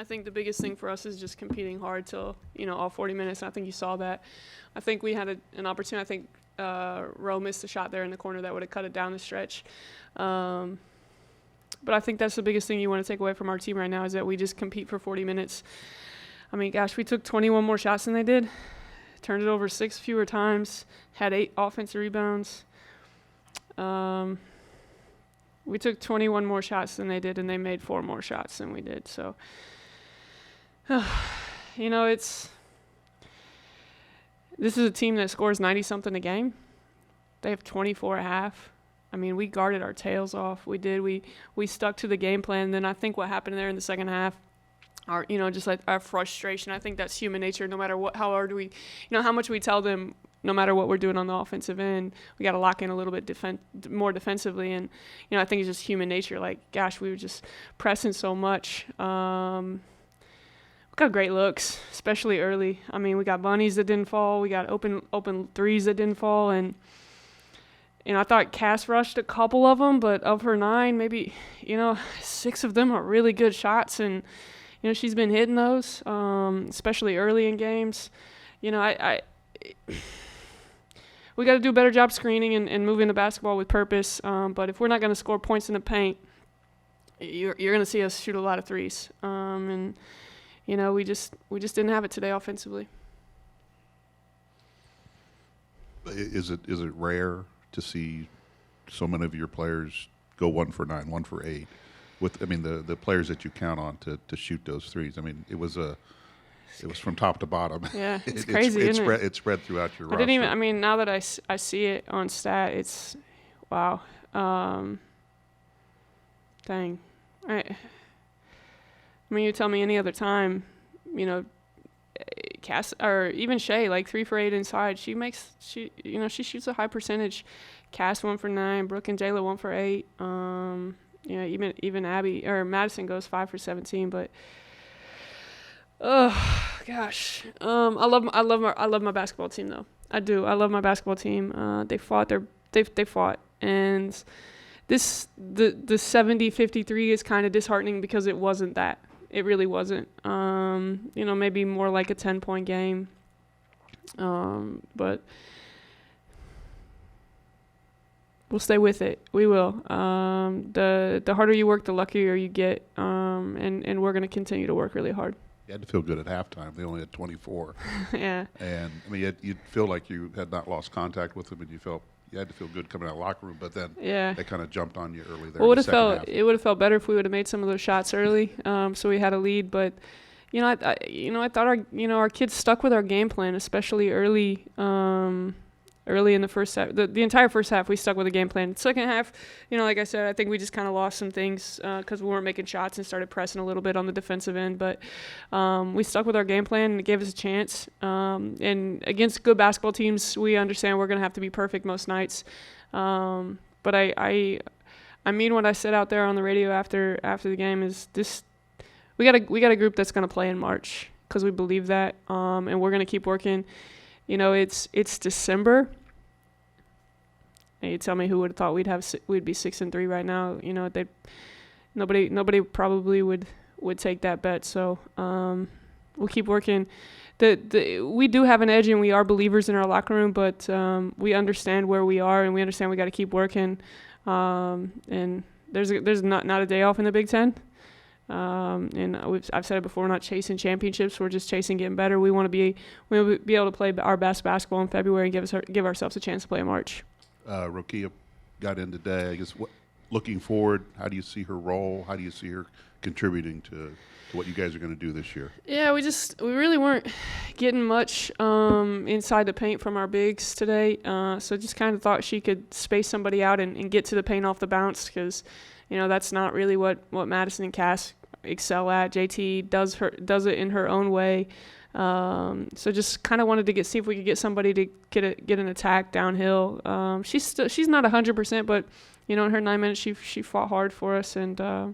I think the biggest thing for us is just competing hard till, all 40 minutes. And I think you saw that. I think we had an opportunity. I think Rowe missed a shot there in the corner that would have cut it down the stretch. But I think that's the biggest thing you want to take away from our team right now is that we just compete for 40 minutes. I mean, gosh, we took 21 more shots than they did, turned it over 6 fewer times, had 8 offensive rebounds. We took 21 more shots than they did, and they made 4 more shots than we did. So, this is a team that scores 90-something a game. They have 24 at half. I mean, we guarded our tails off. We did. We stuck to the game plan. And then I think what happened there in the second half, just like our frustration. I think that's human nature. No matter how hard how much we tell them, no matter what we're doing on the offensive end, we got to lock in a little bit more defensively. And, I think it's just human nature. Like, gosh, we were just pressing so much. We got great looks, especially early. I mean, we got bunnies that didn't fall. We got open threes that didn't fall. And I thought Cass rushed a couple of them, but of her 9, maybe, 6 of them are really good shots. And, she's been hitting those, especially early in games. We got to do a better job screening and moving the basketball with purpose. But if we're not going to score points in the paint, you're going to see us shoot a lot of threes. We just didn't have it today offensively. Is it rare to see so many of your players go 1 for 9, 1 for 8? The players that you count on to shoot those threes. I mean, it was from top to bottom. Yeah, it's crazy, isn't it? It's spread throughout your roster. Now that I see it on stat, it's, wow. Dang. You tell me any other time, Cass or even Shay, like 3 for 8 inside. She shoots a high percentage. Cass 1 for 9. Brooke and Jayla 1 for 8. Even Abby or Madison goes 5 for 17. But gosh, I love my basketball team though. I do. I love my basketball team. They fought. They fought, and the 70-53 is kind of disheartening because it wasn't that. It really wasn't. Maybe more like a 10-point game. But we'll stay with it. We will. The harder you work, the luckier you get. And we're going to continue to work really hard. You had to feel good at halftime. They only had 24. Yeah. And, you'd feel like you had not lost contact with them, and you had to feel good coming out of the locker room, but then they kind of jumped on you early there. It would have felt better if we would have made some of those shots early, so we had a lead. But I thought our kids stuck with our game plan, especially early in the first half. The entire first half, we stuck with the game plan. Second half, like I said, I think we just kind of lost some things because we weren't making shots and started pressing a little bit on the defensive end. But we stuck with our game plan, and it gave us a chance. And against good basketball teams, we understand we're going to have to be perfect most nights. But I mean what I said out there on the radio after the game is this: we got a group that's going to play in March because we believe that, and we're going to keep working. It's December. And you tell me who would have thought we'd be 6-3 right now. Nobody probably would take that bet. So we'll keep working. We do have an edge, and we are believers in our locker room. But we understand where we are, and we understand we got to keep working. And there's not a day off in the Big Ten. And I've said it before, we're not chasing championships. We're just chasing getting better. We want to be able to play our best basketball in February and give ourselves a chance to play in March. Rokia got in today. I guess looking forward, how do you see her role? How do you see her contributing to what you guys are going to do this year? Yeah, we really weren't getting much inside the paint from our bigs today. So just kind of thought she could space somebody out and get to the paint off the bounce because, that's not really what Madison and Cass excel at. JT does it in her own way. So just kind of wanted to see if we could get somebody to get an attack downhill. She's not 100%, but in her 9 minutes she fought hard for us, and I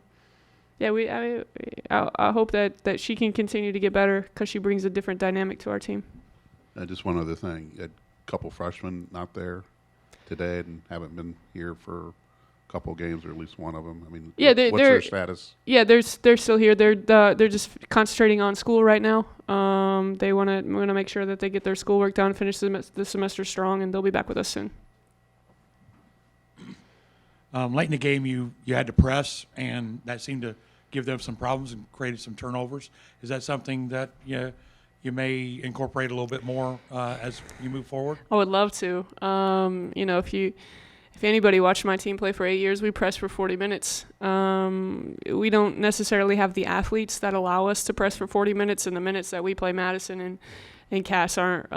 hope that she can continue to get better because she brings a different dynamic to our team. Just one other thing, you had a couple freshmen not there today and haven't been here for couple games, or at least one of them? I mean, Yeah, what's their status? Yeah, they're still here. They're just concentrating on school right now. They want to make sure that they get their schoolwork done, finish the semester strong, and they'll be back with us soon. Late in the game, you had to press, and that seemed to give them some problems and created some turnovers. Is that something that you may incorporate a little bit more as you move forward? I would love to. If anybody watched my team play for 8 years, we press for 40 minutes. We don't necessarily have the athletes that allow us to press for 40 minutes, and the minutes that we play Madison and Cass aren't.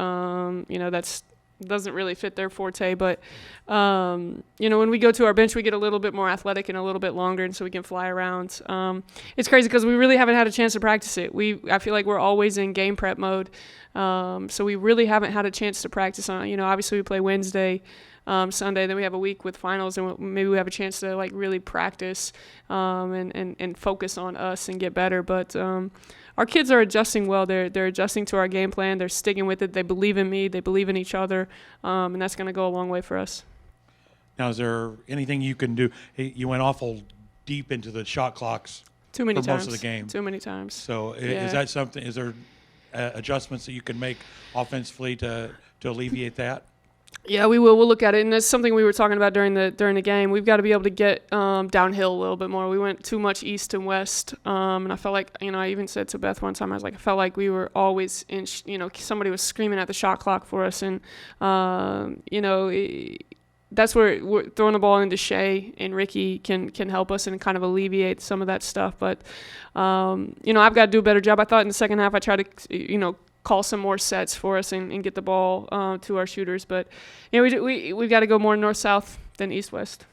That's doesn't really fit their forte. But when we go to our bench, we get a little bit more athletic and a little bit longer, and so we can fly around. It's crazy because we really haven't had a chance to practice it. I feel like we're always in game prep mode, so we really haven't had a chance to practice on. Obviously we play Wednesday. Sunday, then we have a week with finals, and maybe we have a chance to really practice and focus on us and get better. But our kids are adjusting well. They're adjusting to our game plan. They're sticking with it. They believe in me. They believe in each other, and that's going to go a long way for us. Now, is there anything you can do? You went awful deep into the shot clocks Too many for times. most of the game. Too many times. So Yeah. Is that something? Is there adjustments that you can make offensively to alleviate that? Yeah, we will. We'll look at it, and that's something we were talking about during the game. We've got to be able to get downhill a little bit more. We went too much east and west, and I felt like I even said to Beth one time, I was like, I felt like we were always in. Somebody was screaming at the shot clock for us, and that's where we're throwing the ball into Shay and Ricky can help us and kind of alleviate some of that stuff. But I've got to do a better job. I thought in the second half I tried to call some more sets for us and get the ball to our shooters. But we've got to go more north-south than east-west.